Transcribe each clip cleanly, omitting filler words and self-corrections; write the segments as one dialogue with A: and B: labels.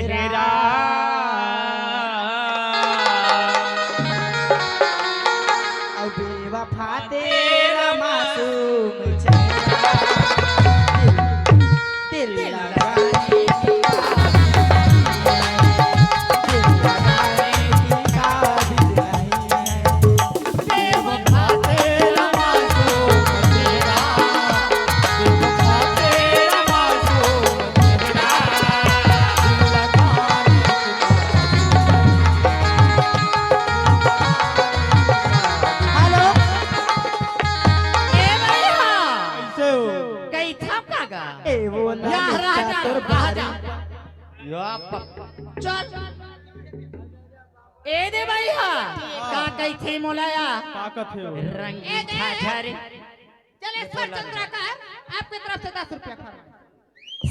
A: चेहरा
B: और बेवफा तेरा मासूम चेहरा दिल लगाने की
C: चल ए दे भाई हा का कैथे मोलाया
A: ताकत है
C: रंगी झाझर
D: चले चंद्रा का आपकी तरफ से 10 रुपया खर्च।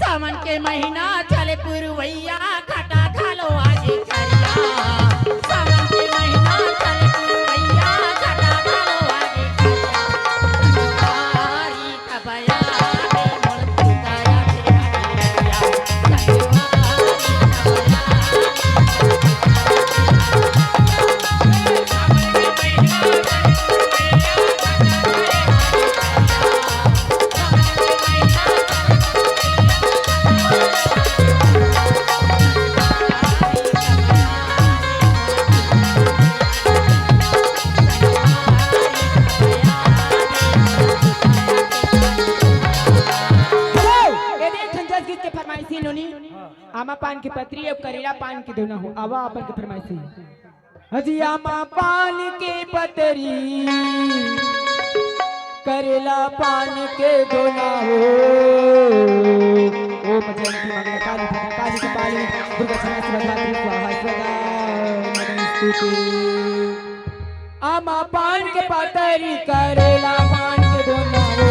C: सावन के महीना चले पुरवैया खटा खा लो आगे करिया सावन के महीना चले पुरवैया खटा खा लो आगे करिया हरी कबया में मोल पुताया चिड़िया
B: आमा पान की पत्री अब करेला पान की दोना हो आवा अपन के फरमाइशी हजी आमा पान के पतरी करेला पान के दोना हो ओ बजरंग की मंगला काली की पाली दुर्गा क्षमा भगवती स्वाहा सदा नमस्तुते आमा पान के पतरी करेला पान के दोना हो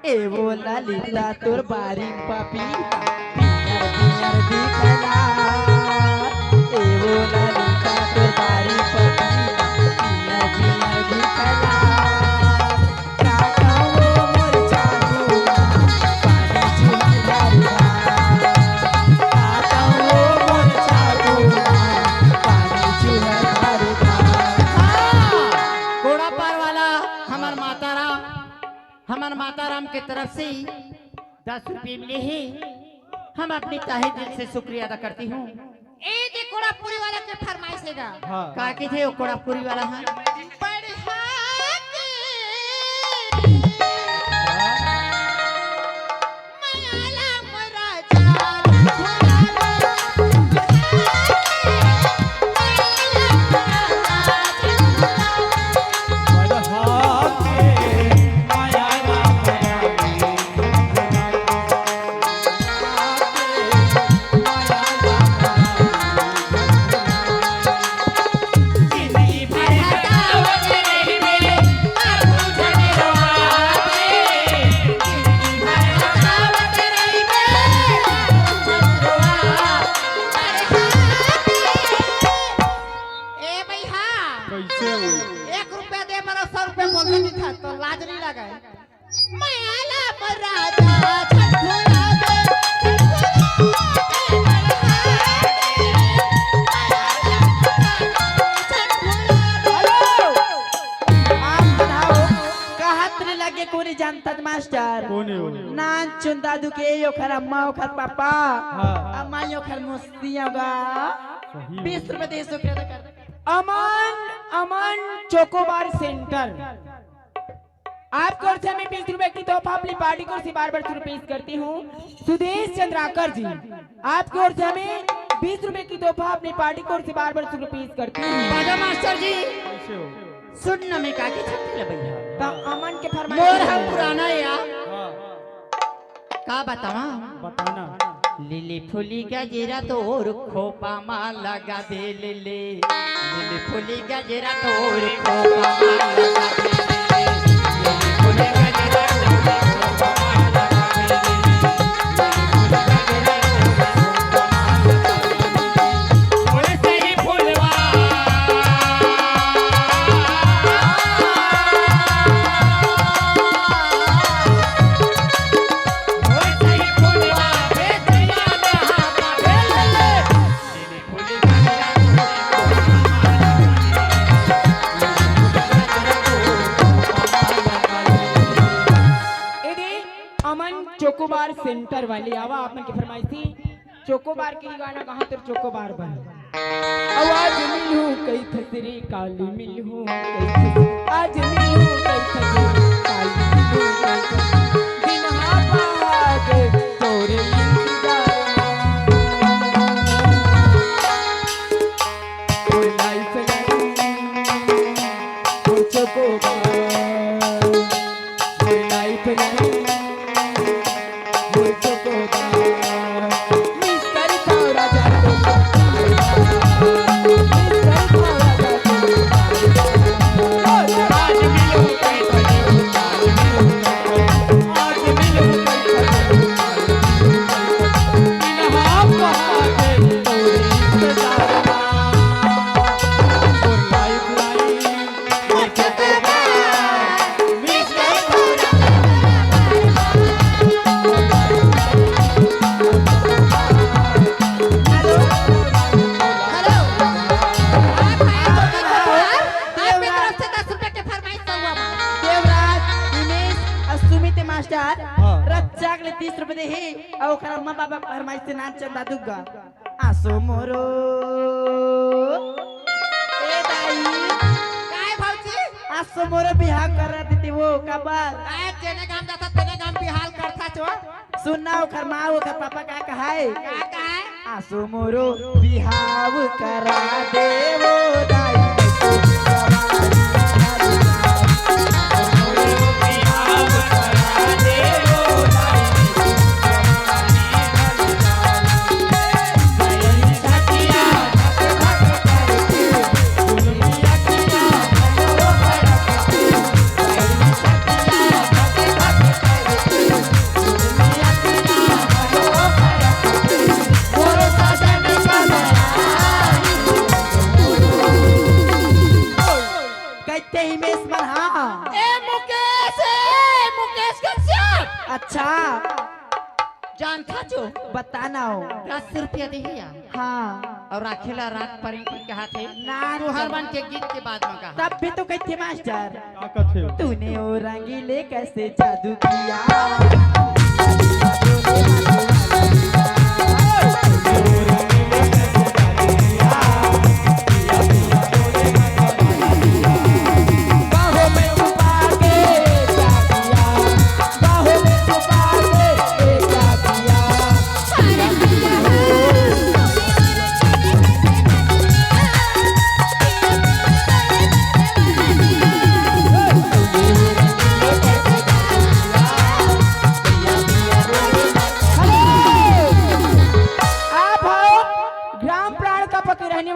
B: ए वो ललिता तोर बारी पापी पियर पियर दिखला ए वो ललिता तोर बारी पापी पियर पियर दिखला काका वो मोर चाकू पानी झुलला काका वो मोर चाकू पानी झुलला
C: घोड़ा पार वाला हमार माता राम के तरफ से 10 रुपये मिले हैं हम अपनी ताहे दिल से शुक्रिया अदा करती हूँ
D: ए जे कोड़ापुरी वाला के फरमाइश है
C: का के थे वो कोड़ापुरी वाला है
B: मास्टर नान चुंदादू के यो खर अम्मा खर पापा अम्मा यो खर मुस्तिया गा 20 रुपए दे सो अमन अमन चोकोबार सेंटर आपको और से मैं 20 रुपए की तोहफा अपनी पार्टी को बार बार पेश करती हूँ सुदेश चंद्राकर जी आपकी ओर से हमें 20 रुपए की तोहफा अपनी पार्टी को बार बार पेश करती हूँ
C: मास्टर जी सुनना में का के छत्ती भैया
B: तो अमन के फरमाइश
C: मोर हम पुराना या का बतावा
A: बताना
C: लिली फुली गजरा तोर खोपा माँ लगा दे ले लिली फुली गजरा तोर खोपा माँ लगा दे ले लिली फुली गजरा तोर खोपा माँ लगा दे ले
B: चोकोबार सेंटर वाली आवा आप मन की फरमाइश थी चोकोबार की गाना कहाँ तेरे चोकोबार बन आवाज मिलूं कई खतरे काली मिलूं आज मिलूं कई खतरे काली मिलूं दिन हाथ तोरे इंतजार कोई लाइफ नहीं कोई चोकोबार कोई लाइफ नहीं रच्चाक ले 30 रुपए दे हे और खरा अम्मा बाबा फरमाइश से नाच चंदा दूंगा आसो मोरो ए दाई
D: काय भाऊजी
B: आसो मोरो बिहार कर रहा थी वो कबर
D: काय तेने काम जाता तेने काम भी हाल करता छो
B: सुनना ओ खर माँ ओ खर पापा का कहा है
D: क्या कहा है
B: आसो मोरो बिहाव करा दे वो दाई अच्छा
C: जानता जो
B: बताना हो
C: 10 रुपया दिया
B: हाँ
C: और राखेला रात पर कहा थे
B: ना
C: हरबन के गीत के बाद में कहा
B: तब भी तो कहते मास्टर
A: क्या कहते हो?
B: तूने ओ रंगीले कैसे जादू किया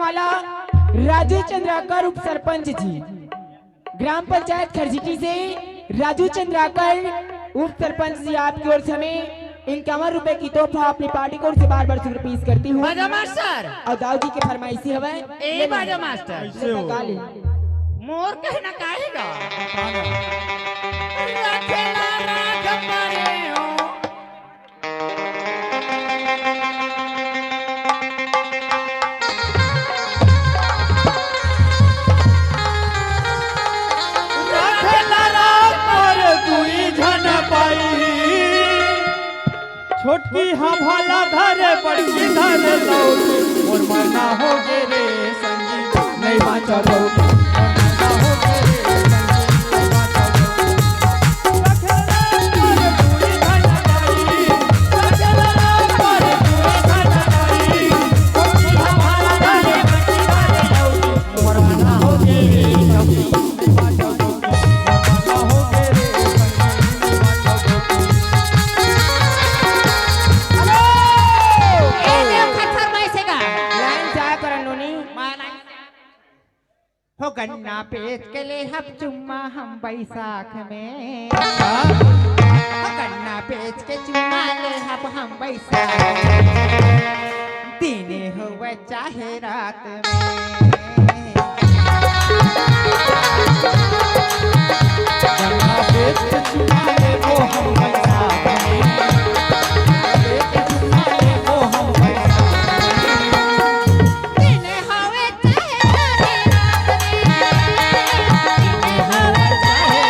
B: राजू चंद्राकर उप सरपंच जी ग्राम पंचायत खरजिटी से राजू चंद्राकर उप सरपंच जी आपकी ओर से हमें 51 रुपए की तोहफा अपनी पार्टी को से बार-बार पेश करती हूँ
C: बाजा मास्टर
B: और दाऊ जी की फरमाइशी हवे
C: ए बाजा मास्टर
A: ऐसे हो।
C: मोर कहना काहेगा राखेला राख परे हो
A: छोटकी हमाला धरे बड़की धरे लौकी और मरना हो गे रे संगी नहीं बाचा लौकी
C: बेच के ले हम चुम्मा हम बैसाख में गन्ना बेच के चुम्मा ले हम बैसाख में दिने हुए चाहे रात में
A: गन्ना बेच के चुमा ले वो हम बैसाख में, बेच के चुमा ले वो हम बैसाख में।
C: दिने हुए चाहे रात में दिने हुए चाहे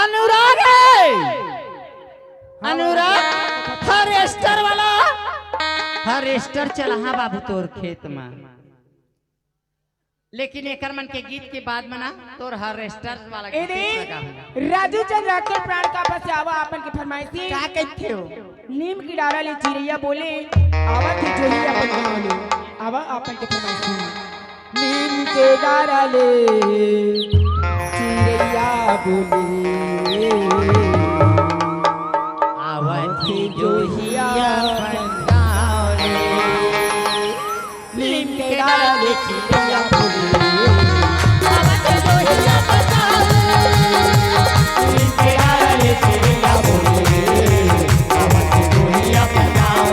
C: अनुराग अनुराग हार्वेस्टर वाला हार्वेस्टर चला हाँ बाबू तोर खेत में लेकिन एकर मन के गीत के बाद मना तोर हार्वेस्टर वाला गीत लगा हुआ।
B: राजू चंद्र के प्राण का बचावा आपन की फरमाइशी
C: का कहते हो
B: नीम की डाला ले चिड़ैया बोले आवा की जोही अपन के बोले आवा आपन के फरमाइशी नीम के डाला ले चिड़ैया बोले
C: आवती जोहिया पंडाले नीम के डाला ले चिड़िया बोले आवती जोहिया पंडाले नीम के डाला ले चिड़िया बोले आवती जोहिया पंडाले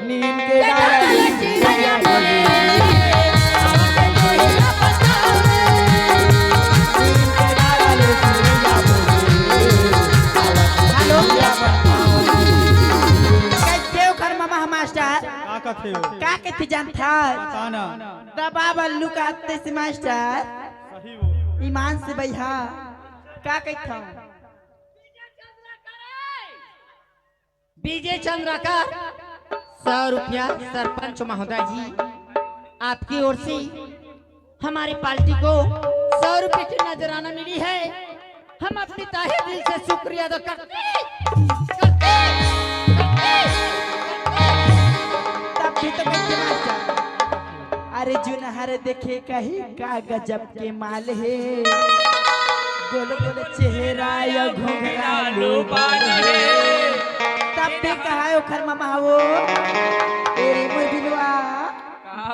B: नीम के डाला ले चिड़ैया बोले कैसे उखर मामा मास्टर
A: का कथे हो
B: का कहते जानता
A: बताना।
B: दबा बल्लू का आते से मास्टर
A: सही हो
B: ईमान से भैया का कहता
C: विजय चंद्रकर 100 रुपया सरपंच महोदय जी आपकी ओर से हमारी पार्टी को 100 रुपये की नजराना मिली है हम अपनी ताहे दिल से शुक्रिया अदा करते
B: तब भी तो कहते मास्टर अरे जुनहर देखे कहीं का गजब के माल है गोल गोल चेहरा या घुंघरालू बाल है तब भी कहा उखर मामा वो तेरे मुझ बिलवा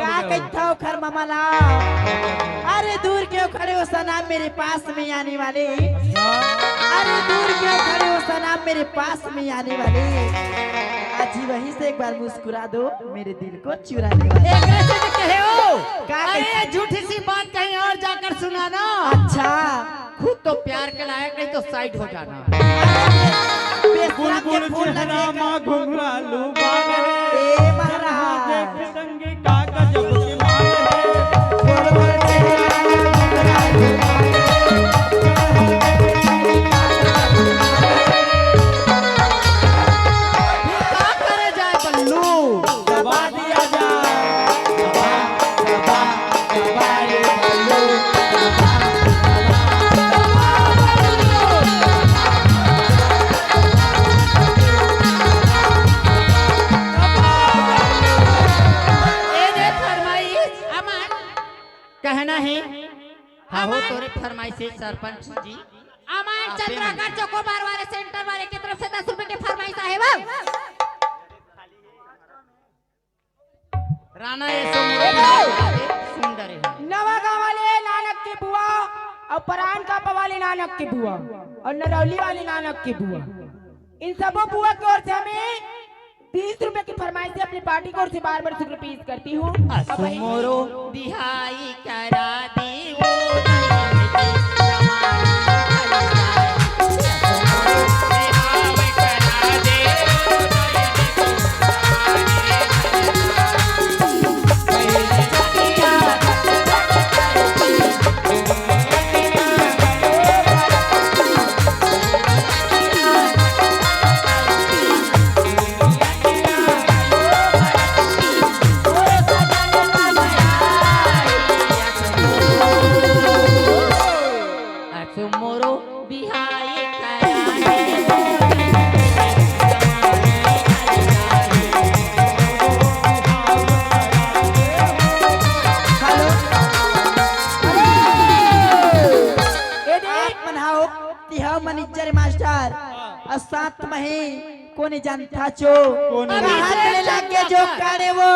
B: का कहता उखर मामा ला अरे दूर क्यों खड़े हो सना मेरे पास में आने वाले अरे दूर क्यों खड़े हो सना मेरे पास में आने वाले आज ही वहीं से एक बार मुस्कुरा दो मेरे दिल को चुराने वाले
C: कहे हो
B: का
C: अरे
B: कहते?
C: ये झूठी सी बात कहीं और जाकर सुनाना
B: अच्छा
C: खुद तो प्यार के लायक नहीं तो साइड हो जाना
B: बेशरम के
A: बुलबुल
B: फूल
A: चेहरा
B: लगे
A: माँ घुंघरालू बाल है,
B: ए महाराज
A: देख संगी का गजब के माल है।
B: गोल गोल चेहरा घुंघरालू बाल है।
C: क्या करे जाए बल्लू
A: दबा दिया जाए दबा दबा दबा रे बल्लू,
C: ए जे फरमाइश अमन कहना है हाँ हो तोरे फरमाइश है सरपंच जी
D: अमन चंद्रकर चोकोबार वाले सेंटर वाले की तरफ से 10 रुपए की फरमाइश है बाब
C: राणा ये सुंदर है
B: नवागांव वाले नानक की बुआ और परान का वाले नानक की बुआ और नरौली वाले नानक की बुआ इन सबों बुआ की ओर से हमें 20 रुपए की फरमाइश से अपनी पार्टी की ओर से बार बार रिपीट करती हूँ
C: असुमोरो दिहाई करा दी वो
B: तिहाव मैनेजर मास्टर और साथ में ही कोने जानता चो
A: कोने
B: हाथ ले लाके जो करे वो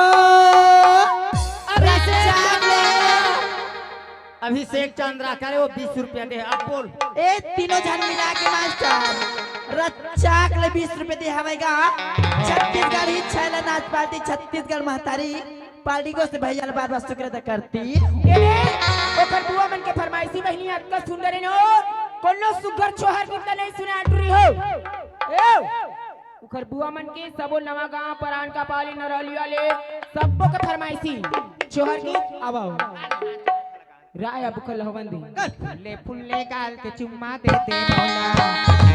C: अभिषेक चंद्रा करे वो 20 रुपया दे अब बोल
B: ए तीनों जन मिला के मास्टर रच्चाक ले 20 रुपए दे हवेगा छत्तीसगढ़ ही छैला नाच पार्टी छत्तीसगढ़ महतारी पार्टी को से भैया बार बार शुक्र अदा करती
D: ओकर बुआ मन के फरमाइशी बहनी अत्ता सुंदर है नो कोनो सुगर छोहर कितना नहीं सुने आटरी हो ए ओकर बुआ मन के सबो नवा गांव परान का पाली नरौली वाले सबो के फरमाइशी छोहर की आवाओ राय अब कल हवन दे ले फुल्ले गाल के चुम्मा दे दे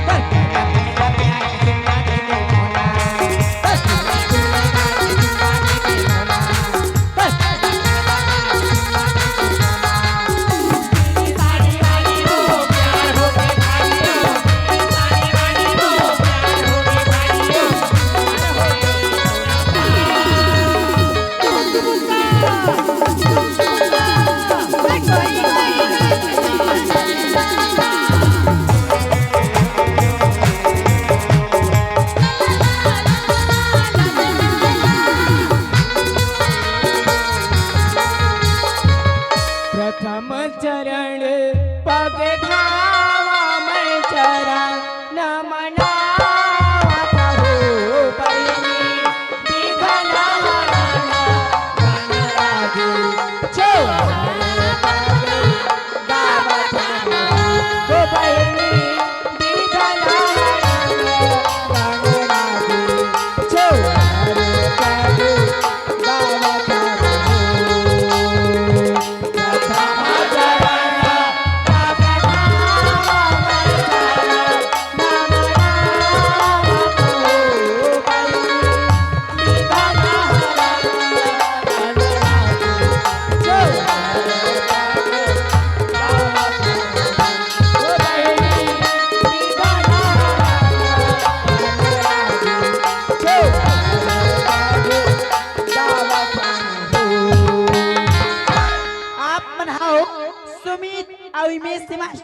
D: प्रथम चरण पग धावा मैं चरण नमना हो बहिनी बिघना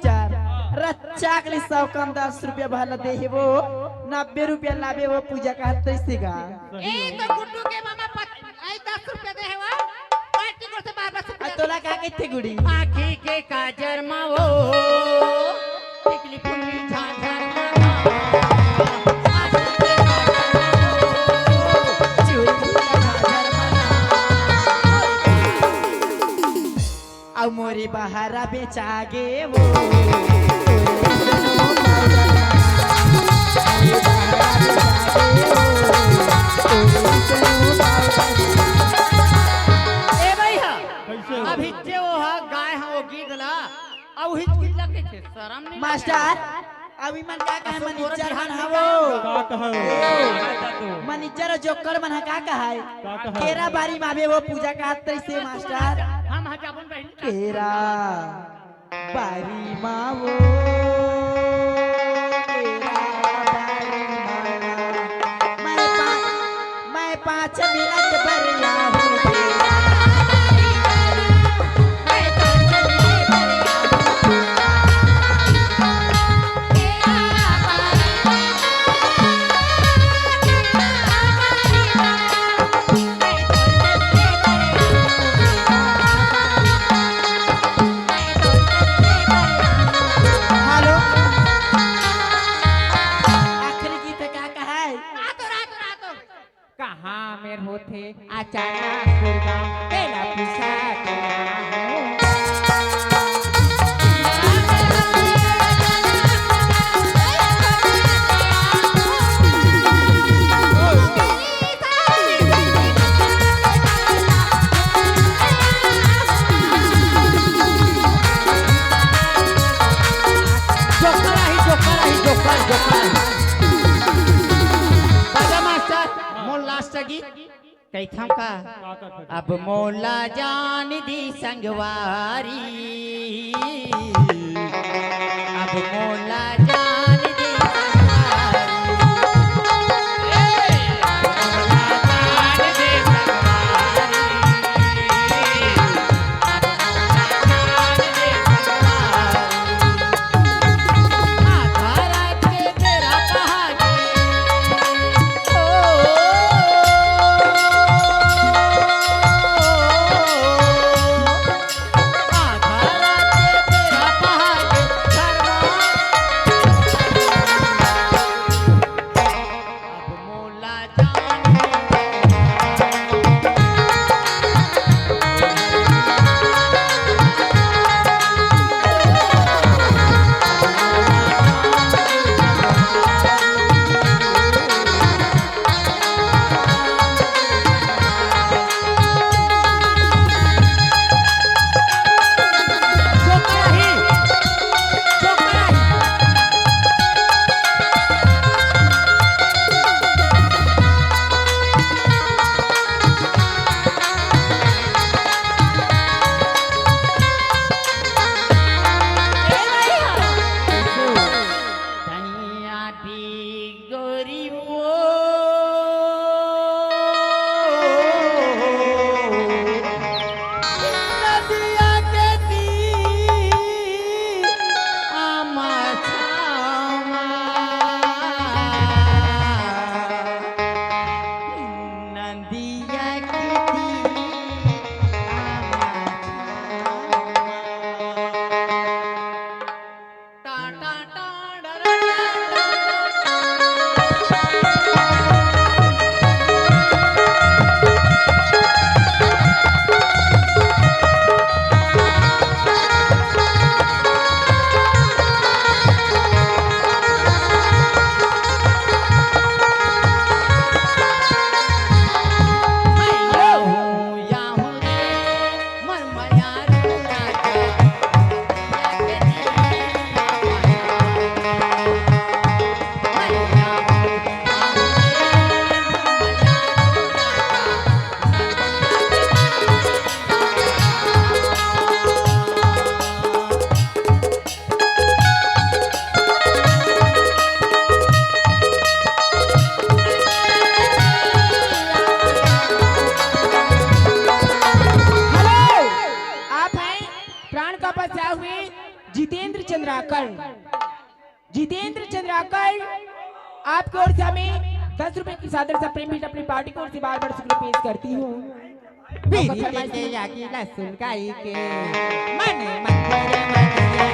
D: रच्चा के 100 कम 10 रुपया भला दे वो 90 रुपया लावे वो पूजा का हाथ से का ए तो गुड्डू के मामा आई 10 रुपया दे है पार्टी को से 12 रुपया
B: तोला का के गुड़ी
C: आखी के काजर मावो टिकली फुल्ली झांझर
B: औ मोरी बहारा बेचागे वो
C: ए भैया
A: कैसे हो?
C: अभी जे वो गाय है वो गीत ला अब हिच गीत लगे छे शर्म नहीं
B: मास्टर अभी मन का कहे मैनेजर मन हवो
A: का कहो
B: मैनेजर जोकर मन का कहे
A: का कहे?
B: केरा बारी मावे वो पूजा का हाथ से मास्टर
C: हम हजाबन बहन
B: केरा बारी मावो केरा बारी मावा मैं 5 मिनट बरिया हूँ हेलो आखिरी गीत क्या कहा है
D: रातो
B: कहाँ मेरे होते अचानक गुरगांव तेरा पूछा
C: कैथम का अब मोला जान दी संगवारी अब मोला जान दी संगवारी
D: जितेंद्र चंद्राकर। जितेंद्र चंद्राकर आपकी ओर से हमें 10 रुपए की सादर से प्रेम भेंट अपनी पार्टी की ओर से बार बार शुक्र पेश करती हूँ।
A: लहसुन गाई के मन मंदिर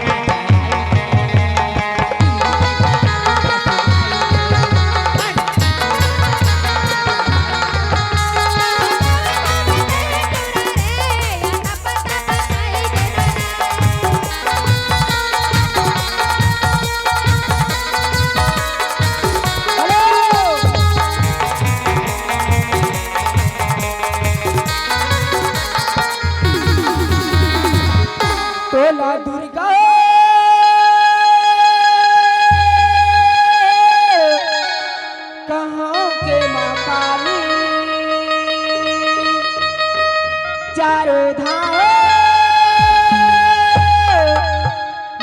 D: तोला दुर्गा कहाँ के माँ काली चारों धाम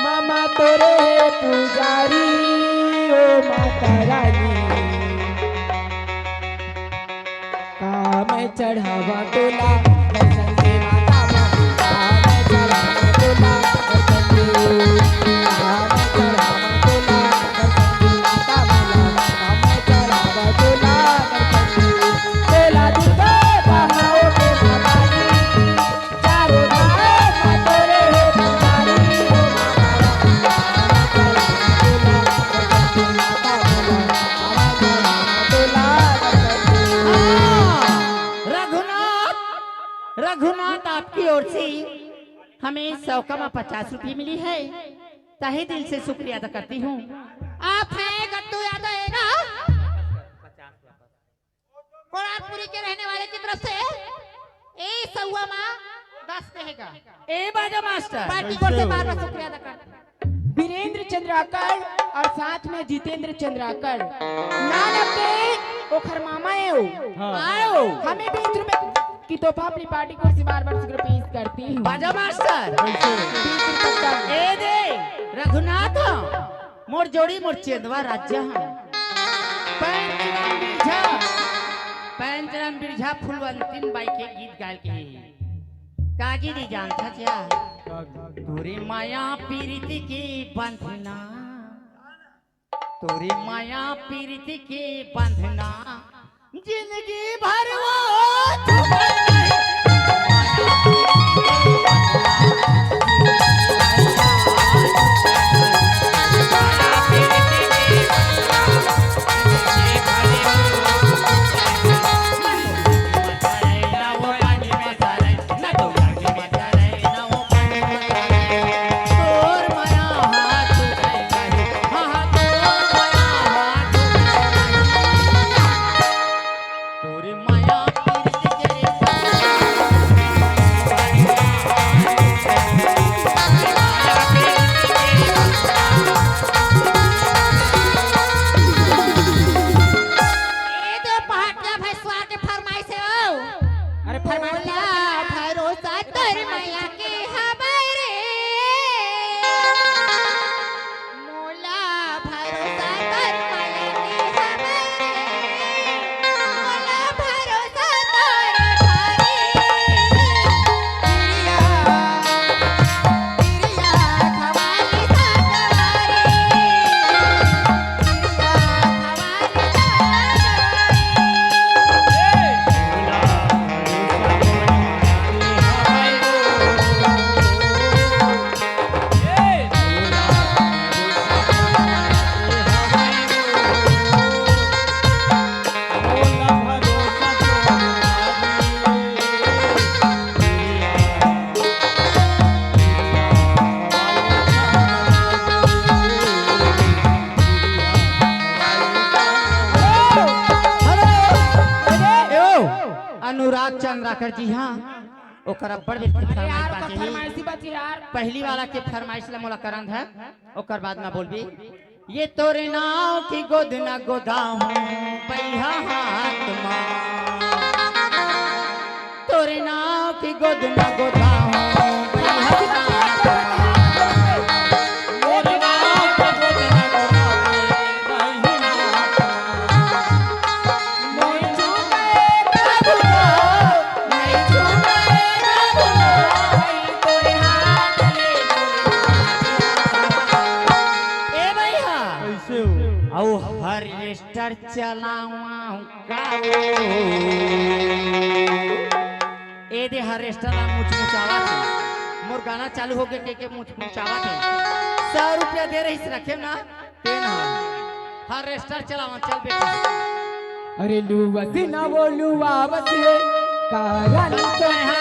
D: मामा तोरे पुजारी ओ माता रानी का मैं चढ़ावा तोला दर्शन से माता का मैं चढ़ावा तोला दर्शन से का मैं चढ़ावा तोला दर्शन से माता का मैं चढ़ावा तोला दर्शन से तोला दुर्गा बहाओ के भवानी चारों धाम तोरे पुजारी ओ माता रानी का मैं चढ़ावा तोला दर्शन से
C: रघुनाथ रघुनाथ आपकी ओर से हमें 100 का 50 रुपये मिली है। तहे दिल से शुक्रिया अदा करती हूँ। आप हैं गट्टू यादव है ना, कोरापुरी के रहने वाले की तरफ से ए सौवा माँ 10 कहेगा। ए बाजा मास्टर पार्टी को से बार बार शुक्रिया अदा करता।
D: वीरेंद्र चंद्राकर और साथ में जितेंद्र चंद्राकर नानक के ओखर मामा है
C: आयो
D: हमें 20 रुपए की तोहफा अपनी पार्टी को से बार बार शुक्र पेश करती हूँ।
C: बाजा मास्टर
D: 20 रुपए का
C: ए दे रघुनाथ मोर जोड़ी मोर चेंदवा राज्य हम पंचराम बिरझा फुलवंतीन बाई के गीत गायल के कागी नहीं जानता क्या तोरे माया पीरिति की बंधना तोरे माया पीरिति की बंधना जिंदगी भर वो छूटे नहीं। अनुराग चंद्राकर जी हाँ ओकरा बड़ व्यक्ति फरमाइश बाकी
D: फरमाइशी बात यार
C: पहली वाला के फरमाइश ला मोला करंद है ओकर बाद में बोलबी ये तोरे नाव की गोद न गोदाम पहिया हाथ मां तोरे नाव की गोद न गोदाम पहिया हाथ मां
A: मोरे नाव के गोद न गोदाम नहीं नाता
D: नहीं छूटे प्रभु नहीं छूटे प्रभु तोरे हाथ ले
C: हार्वेस्टर चलाऊंगा ए दे हार्वेस्टर ला मुछ मुचावा थे मोर गाना चालू हो के मुछ मुचावा थे 100 रुपया दे रही रखे ना तेन हार्वेस्टर चलावा चल बेटा
D: अरे लुआ से ना वो लुआ बसे कारण तो है